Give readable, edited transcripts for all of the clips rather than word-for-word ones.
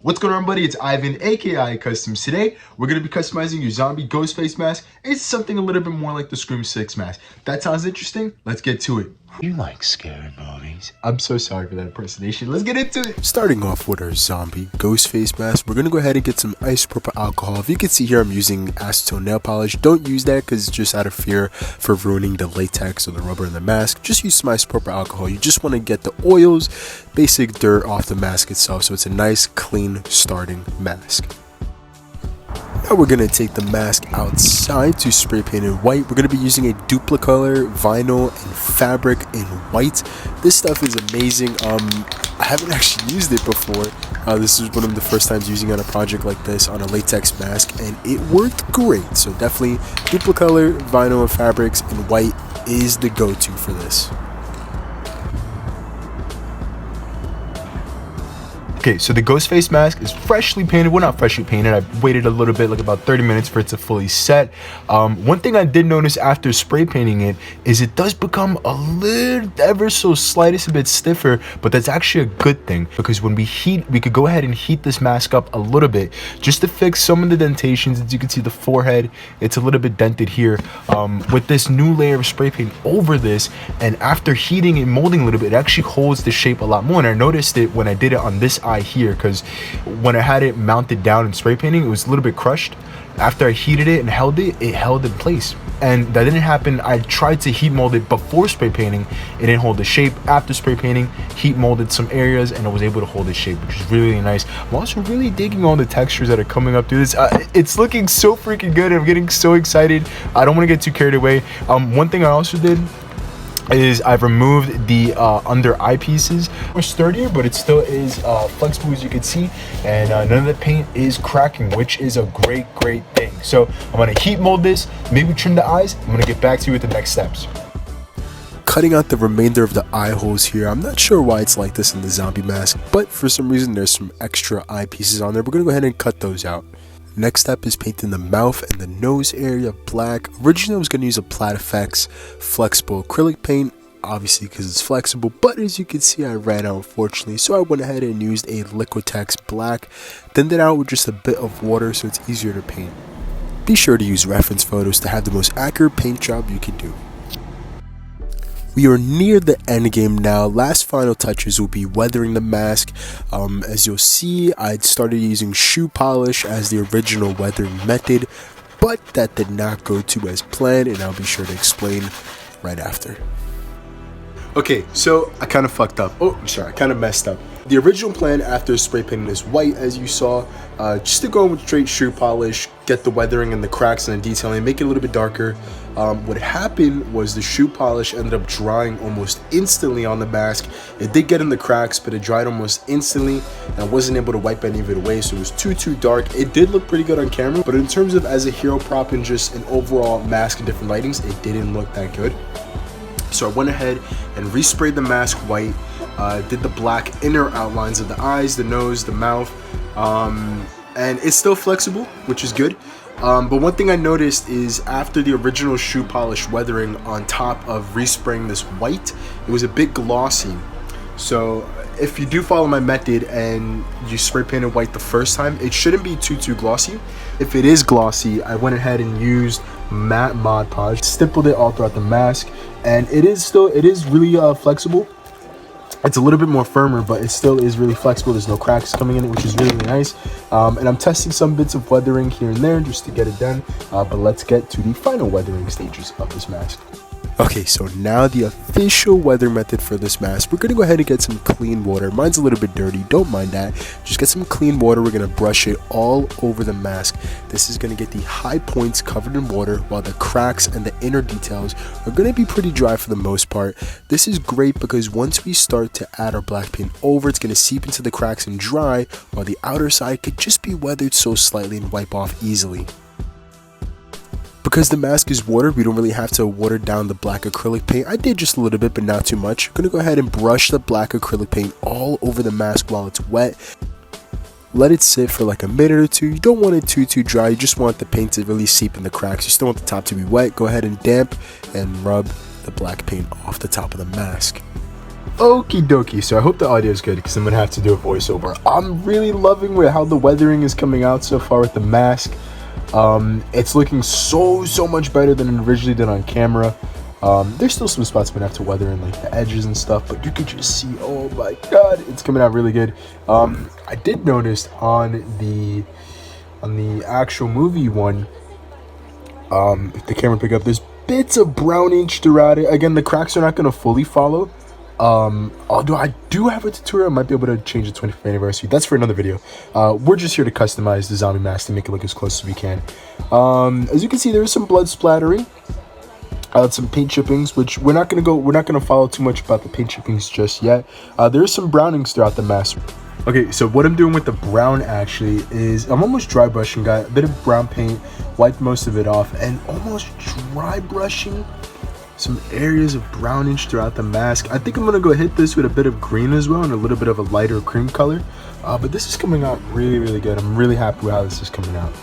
What's going on, everybody? It's Ivan, aka Customs. Today, we're going to be customizing your zombie Ghostface mask. It's something a little bit more like the Scream 6 mask. That sounds interesting? Let's get to it. You like scary movies? I'm so sorry for that impersonation. Let's get into it. Starting off with our zombie Ghostface mask, we're going to go ahead and get some isopropyl alcohol. If you can see here, I'm using acetone nail polish. Don't use that because it's just out of fear for ruining the latex or the rubber in the mask. Just use some isopropyl alcohol. You just want to get the oils, basic dirt off the mask itself, so it's a nice, clean starting mask. Now we're going to take the mask outside to spray paint in white. We're going to be using a duplicolor vinyl and fabric in white. This stuff is amazing. I haven't actually used it before. This is one of the first times using it on a project like this on a latex mask, and it worked great. So definitely duplicolor vinyl and fabrics in white is the go-to for this. Okay, so the Ghostface mask is freshly painted. Well, not freshly painted. I waited a little bit, like about 30 minutes for it to fully set. One thing I did notice after spray painting it is it does become a little, ever so slightest a bit stiffer, but that's actually a good thing because when we heat, we could go ahead and heat this mask up a little bit just to fix some of the dentations. As you can see, the forehead, it's a little bit dented here. With this new layer of spray paint over this, and after heating and molding a little bit, it actually holds the shape a lot more. And I noticed it when I did it on this eye here, because when I had it mounted down in spray painting, it was a little bit crushed. After I heated it and held it, it held in place. And that didn't happen. I tried to heat mold it before spray painting, it didn't hold the shape. After spray painting, heat molded some areas and I was able to hold the shape, which is really, really nice. I'm also really digging all the textures that are coming up through this. It's looking so freaking good. I'm getting so excited. I don't want to get too carried away. One thing I also did is I've removed the under eyepieces. More sturdier, but it still is flexible, as you can see, and none of the paint is cracking, which is a great thing. So I'm gonna heat mold this, maybe trim the eyes. I'm gonna get back to you with the next steps. Cutting out the remainder of the eye holes here. I'm not sure why it's like this in the zombie mask, but for some reason there's some extra eyepieces on there. We're gonna go ahead and cut those out. Next step is painting the mouth and the nose area black. Originally I was going to use a Plat Effects flexible acrylic paint, obviously because it's flexible, but as you can see I ran out unfortunately, so I went ahead and used a Liquitex black, thinned it out with just a bit of water so it's easier to paint. Be sure to use reference photos to have the most accurate paint job you can do. We are near the end game now. Last final touches will be weathering the mask. As you'll see, I started using shoe polish as the original weathering method, but that did not go to as planned, and I'll be sure to explain right after. Okay, so I kind of fucked up. Oh, I'm sorry, I kind of messed up. The original plan after spray painting is white, as you saw, just to go with straight shoe polish, get the weathering and the cracks and the detailing, make it a little bit darker. What happened was the shoe polish ended up drying almost instantly on the mask. It did get in the cracks, but it dried almost instantly, and I wasn't able to wipe any of it away, so it was too dark. It did look pretty good on camera, but in terms of as a hero prop and just an overall mask and different lightings, it didn't look that good. So I went ahead and resprayed the mask white, did the black inner outlines of the eyes, the nose, the mouth, and it's still flexible, which is good. But one thing I noticed is after the original shoe polish weathering on top of respraying this white, it was a bit glossy. So if you do follow my method and you spray painted white the first time, it shouldn't be too glossy. If it is glossy, I went ahead and used matte Mod Podge, stippled it all throughout the mask, and it is really flexible. It's a little bit more firmer, but it still is really flexible. There's no cracks coming in it, which is really nice. And I'm testing some bits of weathering here and there just to get it done. But let's get to the final weathering stages of this mask. Okay, so now the official weather method for this mask. We're going to go ahead and get some clean water. Mine's a little bit dirty, don't mind that. Just get some clean water. We're going to brush it all over the mask. This is going to get the high points covered in water, while the cracks and the inner details are going to be pretty dry for the most part. This is great because once we start to add our black paint over, it's going to seep into the cracks and dry, while the outer side could just be weathered so slightly and wipe off easily. Because the mask is water, we don't really have to water down the black acrylic paint. I did just a little bit, but not too much. I'm going to go ahead and brush the black acrylic paint all over the mask while it's wet. Let it sit for like a minute or two. You don't want it too dry. You just want the paint to really seep in the cracks. You still want the top to be wet. Go ahead and damp and rub the black paint off the top of the mask. Okie dokie, so I hope the audio is good because I'm gonna have to do a voiceover. I'm really loving how the weathering is coming out so far with the mask. It's looking so much better than it originally did on camera. There's still some spots I'm gonna have to weather in, like the edges and stuff, but you could just see, oh my god, it's coming out really good. I did notice on the actual movie one, if the camera pick up, there's bits of brownish throughout it. Again, the cracks are not gonna fully follow. Although I do have a tutorial, I might be able to change the 25th anniversary. That's for another video. We're just here to customize the zombie mask to make it look as close as we can. As you can see, there is some blood splattering, some paint chippings, which we're not gonna follow too much about the paint chippings just yet. There is some brownings throughout the mask. Okay, so what I'm doing with the brown actually is I'm almost dry brushing, got a bit of brown paint, wiped most of it off, and almost dry brushing some areas of brownish throughout the mask. I think I'm gonna go hit this with a bit of green as well and a little bit of a lighter cream color. But this is coming out really good. I'm really happy with how this is coming out.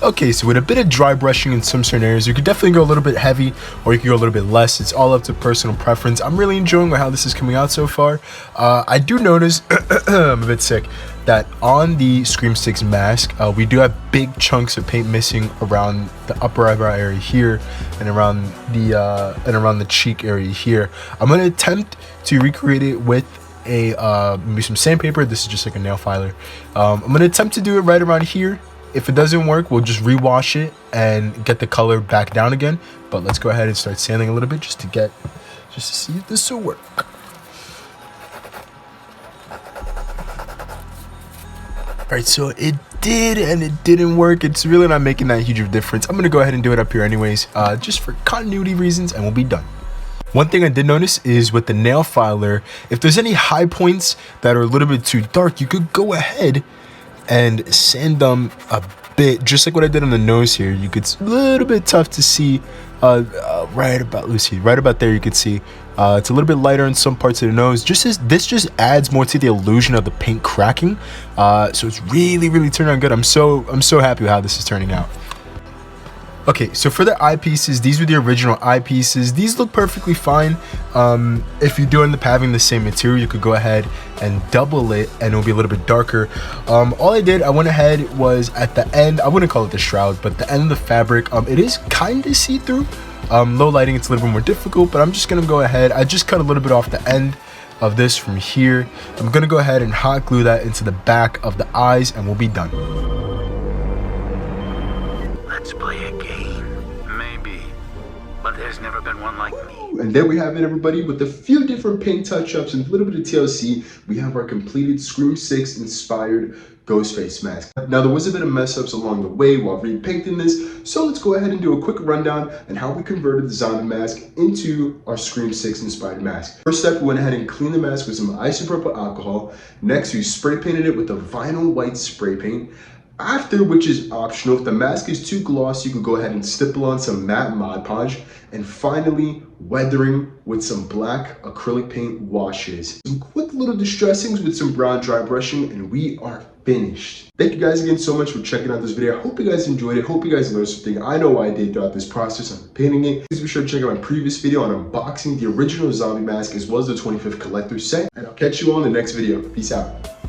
Okay, so with a bit of dry brushing in some certain areas, you could definitely go a little bit heavy or you could go a little bit less. It's all up to personal preference. I'm really enjoying how this is coming out so far. I do notice, I'm a bit sick, that on the Scream 6 mask, we do have big chunks of paint missing around the upper eyebrow area here and around the cheek area here. I'm gonna attempt to recreate it with maybe some sandpaper. This is just like a nail filer. I'm gonna attempt to do it right around here. If it doesn't work, we'll just rewash it and get the color back down again. But let's go ahead and start sanding a little bit just to see if this will work. Alright, so it did and it didn't work. It's really not making that huge of a difference. I'm gonna go ahead and do it up here anyways, just for continuity reasons, and we'll be done. One thing I did notice is with the nail filer, if there's any high points that are a little bit too dark, you could go ahead and sand them a bit, just like what I did on the nose here. It's a little bit tough to see right about there. You could see it's a little bit lighter in some parts of the nose. This just adds more to the illusion of the paint cracking. So it's really turning out good. I'm so happy with how this is turning out. Okay, so for the eyepieces, these were the original eyepieces. These look perfectly fine. If you do end up having the same material, you could go ahead and double it and it'll be a little bit darker. All I went ahead was at the end, I wouldn't call it the shroud, but the end of the fabric, it is kind of see-through. Low lighting, it's a little bit more difficult, but I'm just gonna go ahead. I just cut a little bit off the end of this from here. I'm gonna go ahead and hot glue that into the back of the eyes and we'll be done. Let's play a game. Maybe. But there's never been one like me. And there we have it, everybody. With a few different paint touch-ups and a little bit of TLC, we have our completed Scream 6 inspired Ghostface mask. Now, there was a bit of mess-ups along the way while repainting this, so let's go ahead and do a quick rundown on how we converted the zombie mask into our Scream 6 inspired mask. First step, we went ahead and cleaned the mask with some isopropyl alcohol. Next, we spray painted it with a vinyl white spray paint. After, which is optional, if the mask is too glossy, you can go ahead and stipple on some matte Mod Podge. And finally, weathering with some black acrylic paint washes. Some quick little distressings with some brown dry brushing, and we are finished. Thank you guys again so much for checking out this video. I hope you guys enjoyed it. Hope you guys learned something. I know I did throughout this process of painting it. Please be sure to check out my previous video on unboxing the original zombie mask as well as the 25th collector set. And I'll catch you all in the next video. Peace out.